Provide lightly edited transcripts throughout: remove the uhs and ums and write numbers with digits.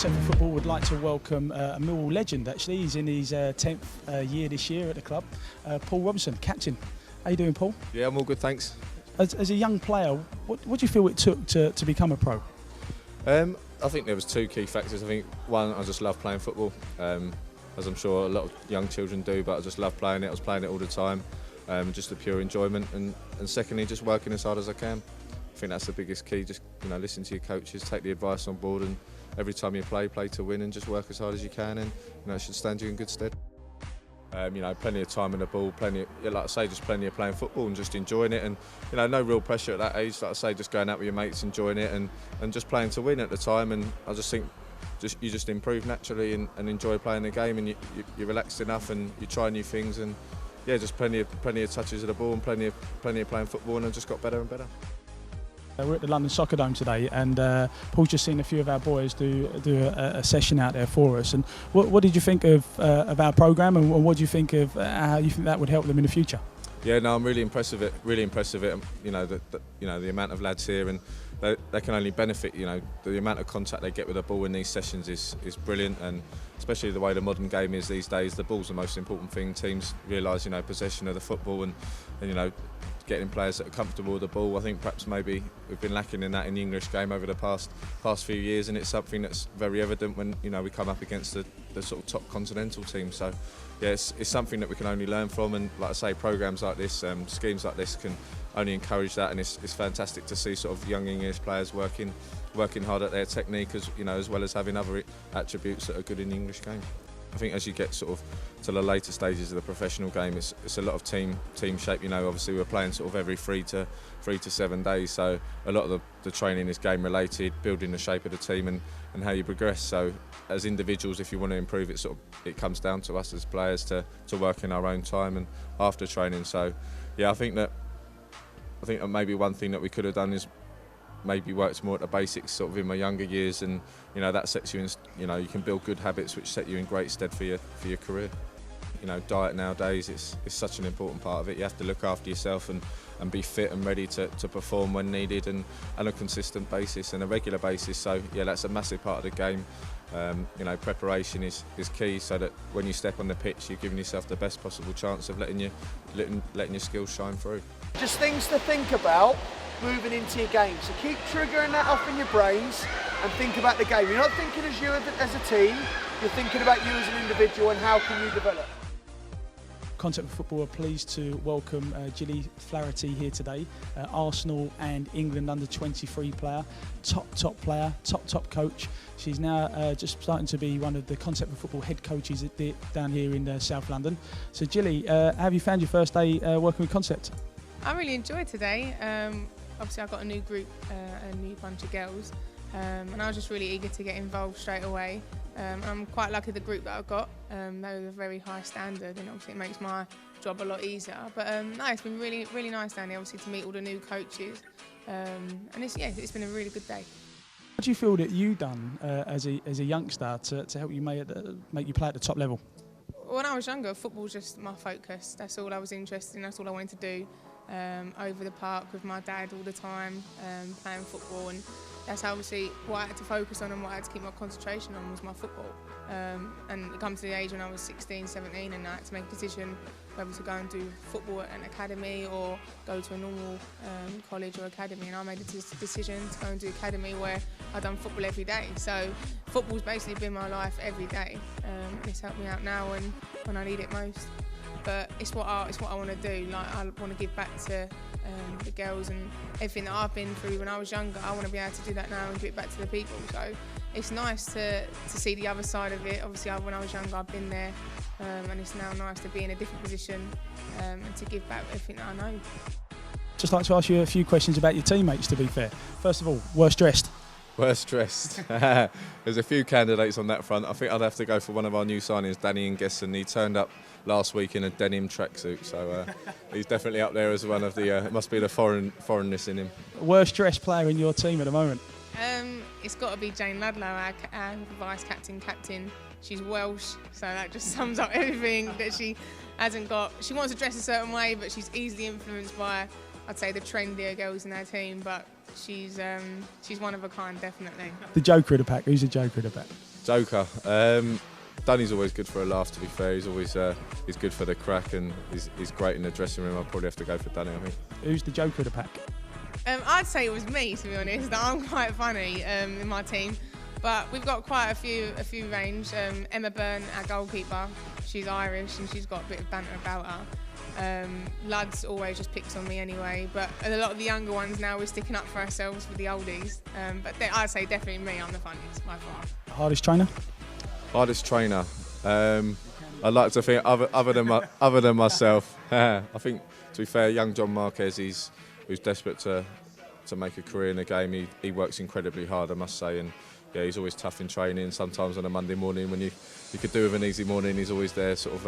Concept for Football would like to welcome a Millwall legend. Actually, he's in his 10th year this year at the club. Paul Robinson, captain. How you doing, Paul? Yeah, I'm all good, thanks. As a young player, what do you feel it took to become a pro? I think there was two key factors. I think one, I just love playing football, as I'm sure a lot of young children do. But I just love playing it. I was playing it all the time, just the pure enjoyment. And secondly, just working as hard as I can. I think that's the biggest key. Just listen to your coaches, take the advice on board, and every time you play to win, and just work as hard as you can, and it should stand you in good stead. Plenty of time on the ball, like I say, just plenty of playing football and just enjoying it, and no real pressure at that age. Like I say, just going out with your mates, enjoying it, and just playing to win at the time. And I just think you just improve naturally and enjoy playing the game, and you're relaxed enough, and you try new things, and yeah, just plenty of touches of the ball and plenty of playing football, and I just got better and better. We're at the London Soccerdome today, and Paul's just seen a few of our boys do a session out there for us. And what did you think of our programme, and what do you think of how you think that would help them in the future? Yeah, no, I'm really impressed with it. Really impressed with it. The amount of lads here, and they can only benefit. The amount of contact they get with the ball in these sessions is brilliant, and especially the way the modern game is these days. The ball's the most important thing. Teams realise, possession of the football, and getting players that are comfortable with the ball. I think perhaps maybe we've been lacking in that in the English game over the past few years, and it's something that's very evident when we come up against the sort of top continental teams. So yeah, it's something that we can only learn from, and like I say, programmes like this, schemes like this can only encourage that, and it's fantastic to see sort of young English players working hard at their technique, as well as having other attributes that are good in the English game. I think as you get sort of to the later stages of the professional game, it's a lot of team shape. Obviously we're playing sort of every 3 to 7 days, so a lot of the training is game related, building the shape of the team and how you progress. So as individuals, if you want to improve, it comes down to us as players to work in our own time and after training. So yeah, I think that maybe one thing that we could have done is maybe worked more at the basics sort of in my younger years, and that sets you in, you can build good habits which set you in great stead for your career. Diet nowadays is such an important part of it. You have to look after yourself and be fit and ready to perform when needed, and on a consistent basis and a regular basis. So yeah, that's a massive part of the game. Preparation is key, so that when you step on the pitch, you're giving yourself the best possible chance of letting your skills shine through. Just things to think about moving into your game. So keep triggering that off in your brains and think about the game. You're not thinking as you as a team, you're thinking about you as an individual and how can you develop. Concept for Football are pleased to welcome Gilly Flaherty here today, Arsenal and England under-23 player, top player, top coach. She's now just starting to be one of the Concept for Football head coaches down here in South London. So Gilly, how have you found your first day working with Concept? I really enjoyed today. Obviously I got a new group, a new bunch of girls, and I was just really eager to get involved straight away. I'm quite lucky the group that I've got. They were a very high standard, and obviously it makes my job a lot easier. But no, it's been really nice down here, obviously, to meet all the new coaches, and it's been a really good day. What do you feel that you've done as a youngster to help you make you play at the top level? When I was younger, football was just my focus. That's all I was interested in. That's all I wanted to do. Over the park with my dad all the time, playing football, and that's obviously what I had to focus on and what I had to keep my concentration on was my football. And it comes to the age when I was 16, 17, and I had to make a decision whether to go and do football at an academy or go to a normal college or academy, and I made a decision to go and do academy where I've done football every day. So football's basically been my life every day. It's helped me out now when I need it most. But it's what I want to do. Like, I want to give back to the girls and everything that I've been through when I was younger. I want to be able to do that now and give it back to the people. So it's nice to see the other side of it. Obviously, when I was younger, I've been there, and it's now nice to be in a different position and to give back everything that I know. Just like to ask you a few questions about your teammates, to be fair. First of all, worst dressed? Worst dressed. There's a few candidates on that front. I think I'd have to go for one of our new signings, Danny Ingesson. He turned up last week in a denim tracksuit, so he's definitely up there as one of the. It must be the foreignness in him. Worst dressed player in your team at the moment? It's got to be Jane Ludlow, our vice captain. She's Welsh, so that just sums up everything that she hasn't got. She wants to dress a certain way, but she's easily influenced by, I'd say, the trendier girls in our team. But she's one of a kind, definitely. The joker of the pack. Who's the joker of the pack? Joker. Danny's always good for a laugh, to be fair. He's always he's good for the crack, and he's great in the dressing room. I'll probably have to go for Danny, I think. Who's the joker of the pack? I'd say it was me, to be honest. That I'm quite funny in my team, but we've got quite a few range. Emma Byrne, our goalkeeper, she's Irish and she's got a bit of banter about her. Lads always just picks on me anyway, but a lot of the younger ones now we're sticking up for ourselves for the oldies. But I'd say definitely me. I'm the funniest by far. Hardest trainer? Hardest trainer. I'd like to think other than myself. I think, to be fair, young John Marquez, who's desperate to make a career in the game. He works incredibly hard, I must say, and yeah, he's always tough in training. Sometimes on a Monday morning when you could do with an easy morning, he's always there, sort of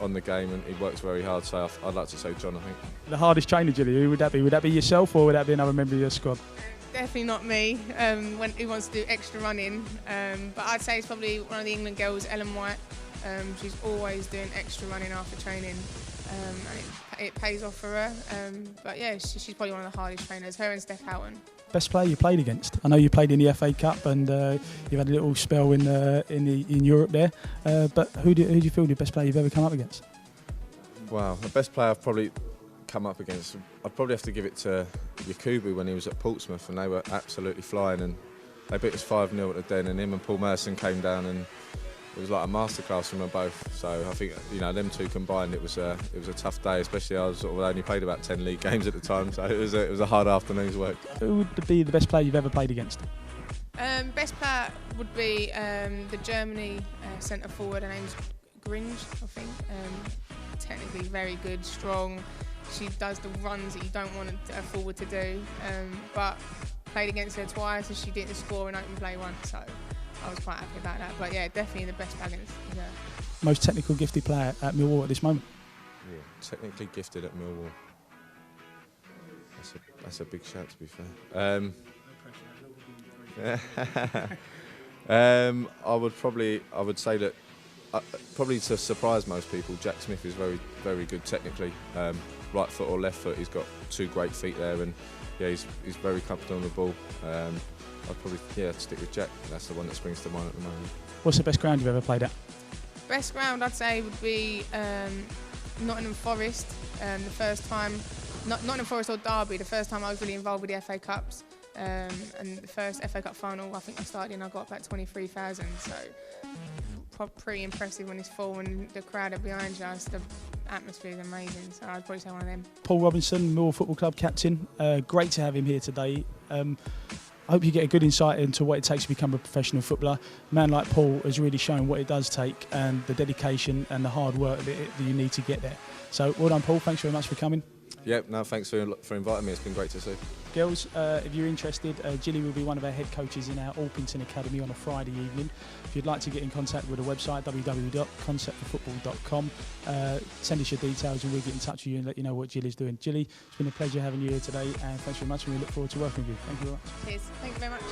on the game, and he works very hard. So I'd like to say John, I think. The hardest trainer, Gilly, who would that be? Would that be yourself, or would that be another member of your squad? Definitely not me, when he wants to do extra running. But I'd say it's probably one of the England girls, Ellen White. She's always doing extra running after training, and it pays off for her. But yeah, she's probably one of the hardest trainers, her and Steph Houghton. Best player you played against? I know you played in the FA Cup and you've had a little spell in Europe there. But who do you feel the best player you've ever come up against? Wow, the best player I've probably come up against, I'd probably have to give it to Yakubu when he was at Portsmouth, and they were absolutely flying, and they beat us 5-0 at the Den, and him and Paul Merson came down, and it was like a masterclass from them both. So I think, them two combined, it was a tough day. Especially I only played about 10 league games at the time, so it was a hard afternoon's work. Who would be the best player you've ever played against? Best player would be the Germany centre forward. Her name's Gringe, I think. Technically very good, strong. She does the runs that you don't want a forward to do. But played against her twice, and she didn't score in open play once. So I was quite happy about that. But yeah, definitely the best player against her. Most technical gifted player at Millwall at this moment? Yeah, technically gifted at Millwall. That's a big shout, to be fair. I would say that probably to surprise most people, Jack Smith is very, very good technically. Right foot or left foot, he's got two great feet there, and yeah, he's very comfortable on the ball. I'd probably stick with Jack. That's the one that springs to mind at the moment. What's the best ground you've ever played at? Best ground I'd say would be Nottingham Forest. The first time, Nottingham Forest or Derby, the first time I was really involved with the FA Cups. And the first FA Cup final, I think I started and I got about 23,000. So pretty impressive when it's full and the crowd are behind you. The atmosphere is amazing. So I'd probably say one of them. Paul Robinson, Millwall Football Club captain. Great to have him here today. I hope you get a good insight into what it takes to become a professional footballer. A man like Paul has really shown what it does take and the dedication and the hard work that you need to get there. So well done, Paul. Thanks very much for coming. Yep, no, thanks for inviting me. It's been great to see. Girls, if you're interested, Gilly will be one of our head coaches in our Orpington Academy on a Friday evening. If you'd like to get in contact with the website, www.conceptforfootball.com, send us your details and we'll get in touch with you and let you know what Gilly's doing. Gilly, it's been a pleasure having you here today, and thanks very much, and we look forward to working with you. Thank you very much. Cheers. Thank you very much.